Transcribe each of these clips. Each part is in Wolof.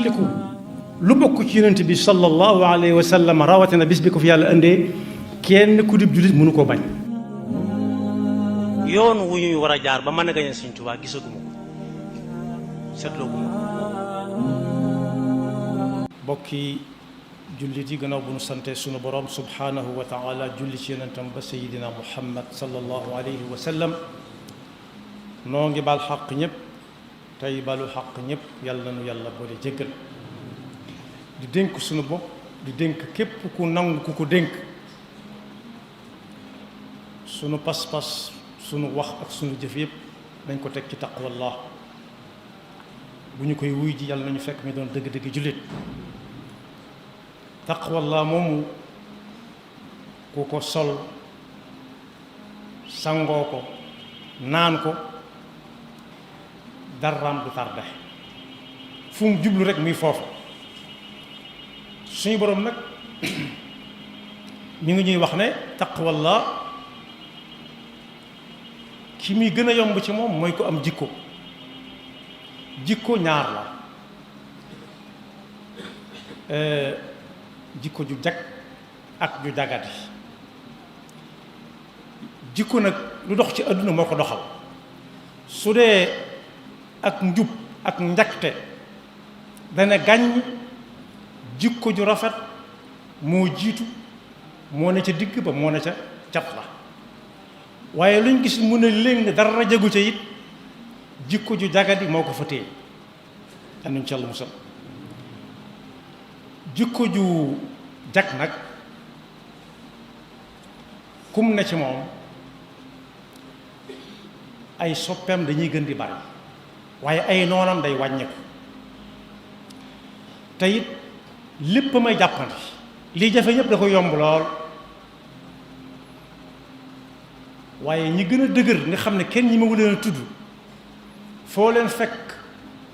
fàttaliku lu bokk ci yonent bi sallallahu alayhi wa sallam rawatina bis bi ko fi yàlla indee kenn ku dib jullit mënu koo bañ. yoon wu ñuy war a jaar ba mën a gañe Sëñ Tuubaa gisaguma ko seetlooguma ko. bokki jullit yi gannaaw bu nu sante sunu borom subhanahu wa taala julli ci yonentam ba sayidina muhammad sallallahu alayhi wa sallam noo ngi baal xaq ñëpp tey balu xaq ñëpp yàlla na nu yàlla boole jéggal di dénk sunu bopp di dénk képp ku nangu ku ko dénk sunu pas-pas sunu wax ak sunu jëf yëpp dañ ko teg ci taqwallah bu ñu koy wuy ji yàlla nañu fekk mi doon dëgg-dëgg jullit taqwallah moomu ku ko sol sangoo ko naan ko daraam du tarde fu mu jublu rek muy foofu suñu boroom nag ñu ngi ñuy wax ne taqwallah ki muy gën a yomb ci moom mooy ko am jikko ñaar la jikko ju jag ak ju jagati jikko nag lu dox ci àdduna moo ko doxal su dee ak njub ak njakte dana gàññ jikko ju rafet moo jiitu moo ne ca digg ba moo ne ca cat la waaye luñ gis mun a léng dara jagu ca it jikko ju jagadi moo ko fa téye anuñ ca la musal jikko ju jag nag kum ne ci moom ay soppeem dañuy gën di bari waaye ay noonam day wàññeeku te it lépp may jàppandi lii jafe ñëpp da ko yomb lool waaye ñi gën a dëgër nga xam ne kenn ñi ma leen a tudd foo leen fekk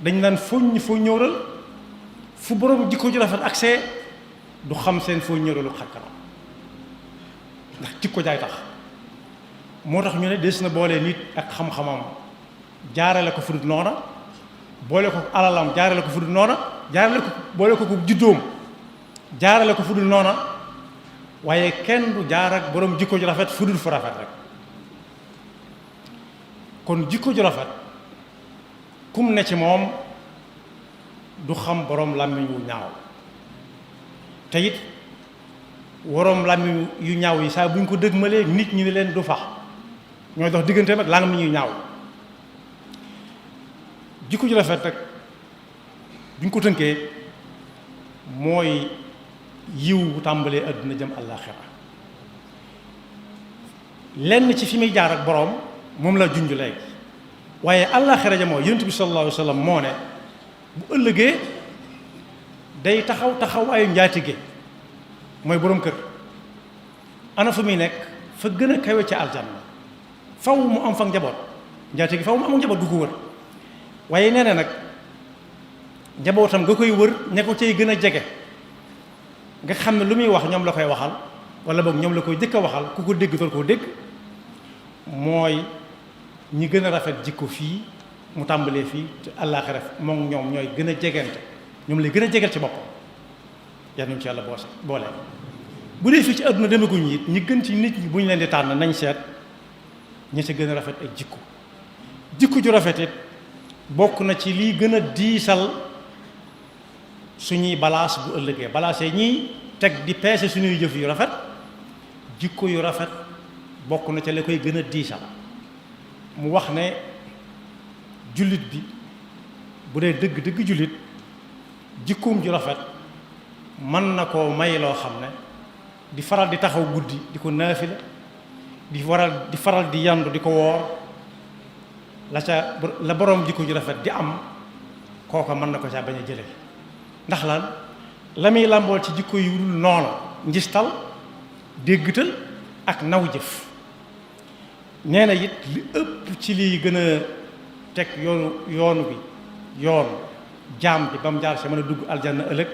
dañ naan foñ foo ñëwral fu borom jikko ju rafet accès du xam seen foo ñëwralu xarkanam ndax jikko jaay tax moo tax ñu ne des na boole nit ak xam-xamam jaarale ko fudut noona boole ko alalam jaarale ko fudut noona jaarale ko boole ko juddoom jaarale ko fudul noona waaye kenn du jaar ak borom jikko ju rafet fudul fu rafet rek kon jikko ju rafet kum ne ci moom du xam borom làmmiñ wu ñaaw te it waroom làmmiñ yu ñaaw yi saa bu ñu ko dëgmalee nit ñi ne leen du fax ñooy dox digganteem ak làmmiñ yu ñaaw jikko ju rafet rek bu ñu ko tënkee mooy yiw bu tàmbalee àdduna jëm àllaaxira lenn ci fi muy jaar ak boroom moom la junj léegi waaye àllaaxira ja moo yonent bi sallallahu alayhi wa sallam moo ne bu ëllëgee day taxawaayu njaatige mooy boroom kër ana fu muy nekk fa gën a kawe ca aljanna faw mu am fa njaboot njaatige faw mu am njaboot gu ko wër waaye nee na nag njabootam nga koy wër ña ko cay gën a jege nga xam ne lu muy wax ñoom la koy waxal wala boog ñoom la koy jëkk a waxal ku ko dégg doon koo dégg mooy ñi gën a rafet jikko fii mu tàmbalee fii te àllaaxira moom ñoom ñooy gën a jegante ñoom lay gën a jegeel ci boppam yal nañu ci yàlla boole bu dee fii ci àdduna demaguñ it ñi gën ci nit ñi bu ñu leen di tànn nañ seet ñi ci gën a rafet ay jikko ju rafet it bokk na ci lii gën a diisal suñuy balaas bu ëllëgee balaasee ñiy teg di peese suñuy jëf yu rafet jikko yu rafet bokk na ca la koy gën a diisal mu wax ne jullit bi bu dee dëgg jullit jikkoom ju rafet mën na koo may loo xam ne di faral di taxaw guddi di ko naafila di faral di yandu di ko woor la boroom jikko ju rafet di am kooka mën na ko caa bañ a jële ndax lan la muy làmbool ci jikko yu dul noonu njistal déggtal ak naw jëf nee na it li ëpp ci liy gën a teg yoonu jaam bi ba mu jaar si mën a dugg aljanna ëllëg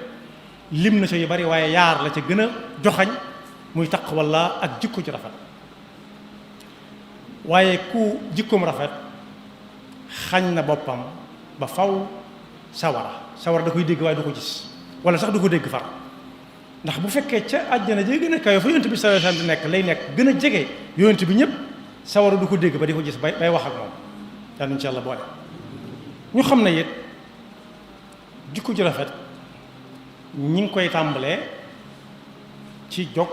lim na sa yu bari waaye yaar la ca gën a joxañ muy taqwallah ak jikko ju rafet waaye ku jikkoom rafet xañ na boppam ba faw sawara da koy dégg waaye du ko gis wala sax du ko dégg far ndax bu fekkee ca àjjana ji gën a kawe fa yonent bi sallallahu alayhi wasallam di nekk lay nekk gën a jege yonent bi ñëpp sawara du ko dégg ba di ko gis bay wax ak moom yàlla insha Allah boole ñu xam ne it jikko ju rafet ñi ngi koy tàmbalee ci jokk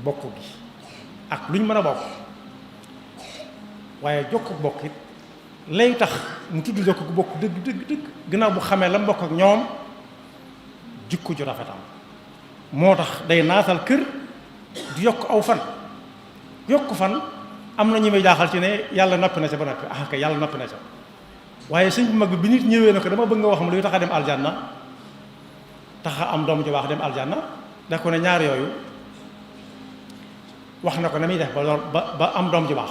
bokk gi ak lu ñu mën a bokk waaye jokk bokk it lay tax mu tudd jokk gu bokk dëgg gannaaw bu xamee la mbokk ak ñoom jikko ju rafetam moo tax day naatal kër di yokk aw fan yokk fan am na ñu may jaaxal ci ne yàlla noppi na ca ba noppi kay yàlla noppi na ca waaye sëñ bu mag bi nit ñëwee na ko dama bëgg nga wax ma luy tax a dem aljanna tax a am doom ju baax dem aljanna da ko ne ñaar yooyu wax na ko na muy def ba am doom ju baax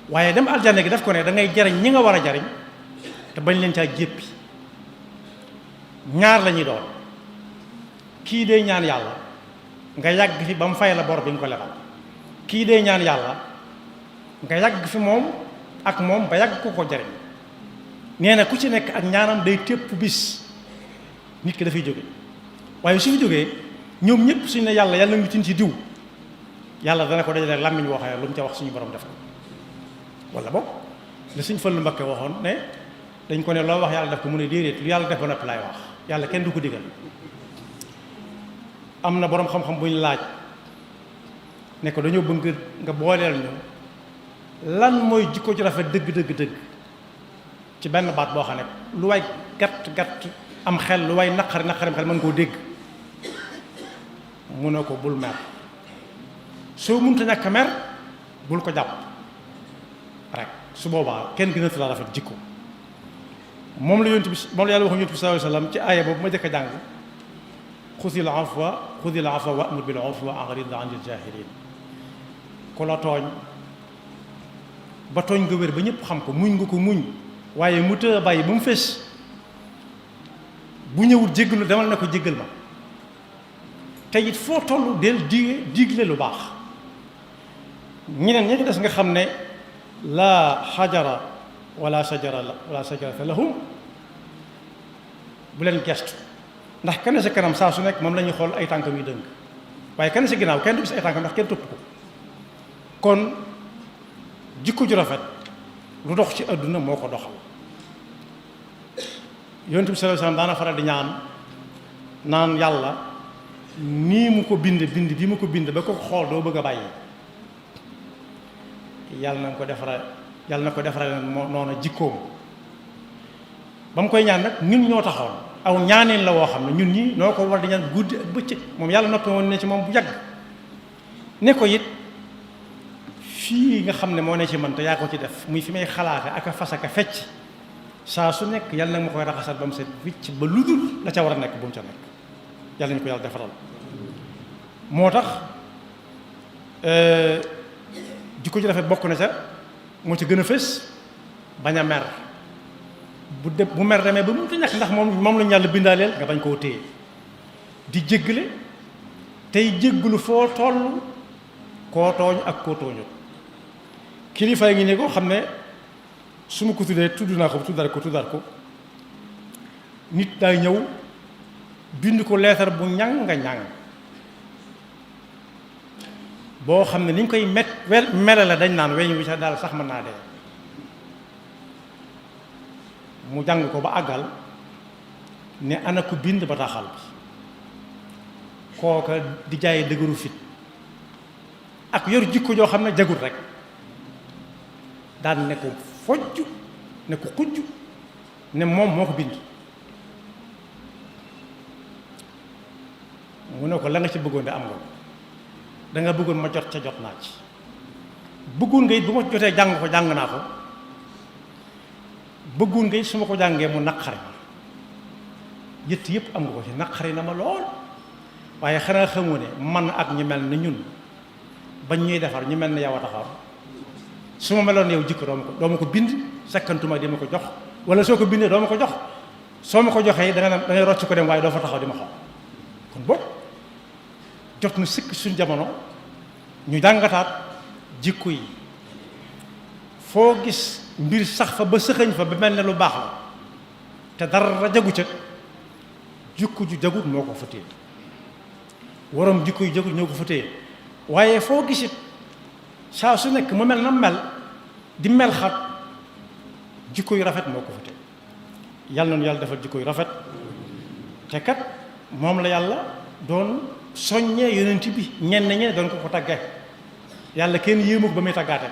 waaye dem aljanna gi daf ko ne da ngay jariñ ñi nga war a jariñ te bañ leen caa jéppi ñaar la ñuy doon kii day ñaan yàlla nga yàgg fi ba mu fay la bor bi nga ko lebal kii day ñaan yàlla nga yàgg fi moom ak moom ba yàgg ko jariñ nee na ku ci nekk ak ñaanam day tépp bis nit ki dafay jóge waaye su fi jógee ñoom ñëpp suñu ne yàlla ñu tin ci diw yàlla dana ko dajale làmmiñ woo xam ne lu mu ca wax suñu borom def ko wala boog li suñ Fallu Mbakke waxoon ne dañ ko ne loo wax yàlla def ko mu ne déedéet lu yàlla def ba noppi laay wax yàlla kenn du ko digal am na boroom xam-xam bu ñu laaj ne ko dañoo bëgg nga booleel ñu lan mooy jikko ju rafet dëgg ci benn baat boo xam ne lu way gàtt am xel lu way naqarim xel mën koo dégg mu ne ko bul mer soo mënta ñàkk mer bul ko jàpp rek su boobaa kenn gënatu la rafet jikko moom la yonent bi moom la yàlla wax yonent bi sallallahu alayhi wasallam ci aaya boobu ma jëkk a jàng xudil afwa wa'mur bil urfi wa a'rid 'anil jaahiliin ku la tooñ ba tooñ nga wér ba ñëpp xam ko muñ nga ko muñ waaye mu të bàyyi ba mu fees bu ñëwul jéggalu demal na ko jéggal ma te it foo toll del digle lu baax ñeneen ñi des nga xam ne laa xajara wala sajarata lahum bu leen gestu ndax kenn sa kanam saa su nekk moom la ñuy xool ay tànkam yu dëng waaye kenn sa ginnaaw kenn du gis ay tànkam ndax kenn topp ko kon jikko ju rafet lu dox ci àdduna moo ko doxal yonent bi sallallahu alayhi wasallam daana faral di naan yàlla nii mu ko bind bi mu ko bind ba ko xool doo bëgg a bàyyi yàlla na ko defaral noonu jikkoom ba mu koy ñaan nag ñun ñoo taxoon aw ñaaneen la woo xam ne ñun ñi noo ko war di ñaan guddi ak bëccëg moom yàlla noppi woon ne ci moom bu yàgg ne ko it fii nga xam ne moo ne ci man te yaa ko ci def muy fi may xalaate ak a fas ak a fecc saa su nekk yàlla nag ma koy raxasal ba mu set wicc ba lu dul la ca war a nekk bu mu ca nekk yàlla ñu ko yàlla defaral moo tax jikko ji rafet bokk na ca moo ci gën a fës bañ a mer bu mer demee ba mu ta ñàkk ndax moom lañu yàlla bindaaleel nga bañ koo téye di jéggale tey jéggalu foo toll koo tooñ ak koo tooñut kilifa ngi ne ko xam ne su ma ko tuddee tuddar ko nit daay ñëw bind ko leetar bu ñàng boo xam ne ni ñu koy mele la dañ naan weñ wi sax daal sax mën naa dee mu jàng ko ba àggal ne ana ko bind bataaxal bi kooka di jaay dëgëru fit ak yor jikko joo xam ne jagut rek daan ne ko fojj ne ko xujj ne moom moo ko bind mu ne ko la nga ci bëggoon de am nga da nga bëggoon ma jot ca jot naa ci bëggoon nga it bu ma jotee jàng ko jàng naa ko bëggoon nga it su ma ko jàngee mu naqari ma yëtt yëpp am nga ko ci naqari na ma lool waaye xanaa xamoo ne man ak ñu mel ni ñun bañ ñuy defar ñu mel ni yow a taxaw su ma meloon yow jikko doo ma ko bind sakkantuma di ma ko jox wala soo ko bindee doo ma ko jox soo ma ko joxee dangay rocc ko dem waaye doo fa taxaw di ma xool kon boog jot na sëkk suñ jamono ñu jàngataat jikko yi foo gis mbir sax fa ba sëxëñ fa ba mel ne lu baax la te dara jagu ca jikko ju jagut moo ko fa téye waroom jikko yu jagut ñoo ko fa téye waaye foo gisit saa su nekk mu mel na mel di mel xat jikko yu rafet moo ko fa téye yàlla noonu yàlla defal jikko yu rafet te kat moom la yàlla doon soññee yonent bi ñenn ñe doon ko tàggee yàlla kenn yéemu ko ba muy tàggaate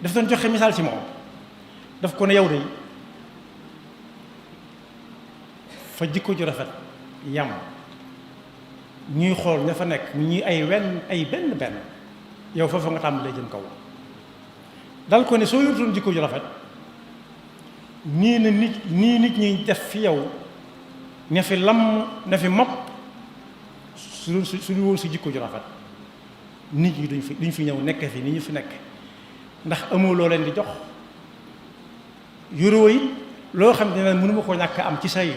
daf doon joxe misaal ci moom daf ko ne yow de fa jikko ju rafet yam ñuy xool ña fa nekk ñuy ay benn yow foofa nga tàmbalee jëm kaw dal ko ne soo yorutoon jikko ju rafet nii nit ñi def fi yow ña fi lam na fi mopp su du woon si jikko ju rafet nit ñi duñ fi ñëw nekk fi ni ñu fi nekk ndax amoo loo leen di jox yoroo yi loo xam ne mënuma koo ñàkk am ci sa yir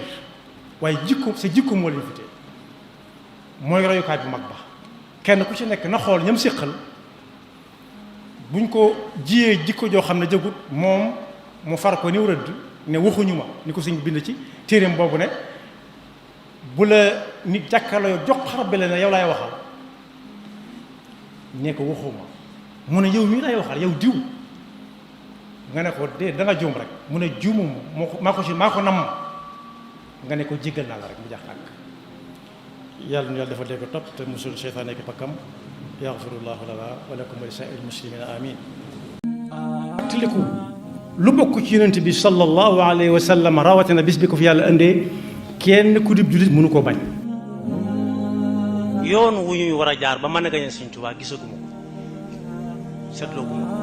waaye sa jikko moo leen fi tee mooy royukaay bu mag ba kenn ku ci nekk na xool ñam séqal buñ ko jiyee jikko joo xam ne jëgut moom mu far ko niw rëdd ne waxuñu ma ni ko suñ bind ci téeréem boobu ne bu la nit jàkkaarloo jox xarab bi la ne yow laay waxal ne ko waxuma mu ne yow mii laay waxal yow diw nga ne ko de da nga juum rek mu ne juumum maa ko namm nga ne ko jéggal naa la rek mu jax tàkk yàlla nu yàlla dafa dégg topp te musul seytaan nekk pakkam yaxfirullahu lana wa lakum wa li saa'iril muslimina amin tiliku lu bokk ci yonent bi sallallahu alayhi wa sallam rawatina bis bi ko fi yàlla indee kenn ku dib jullit mënu koo bañ yoon wu ñuy war a jaar ba mën a gañe Sëñ Tuubaa gisaguma ko seetloo guma ko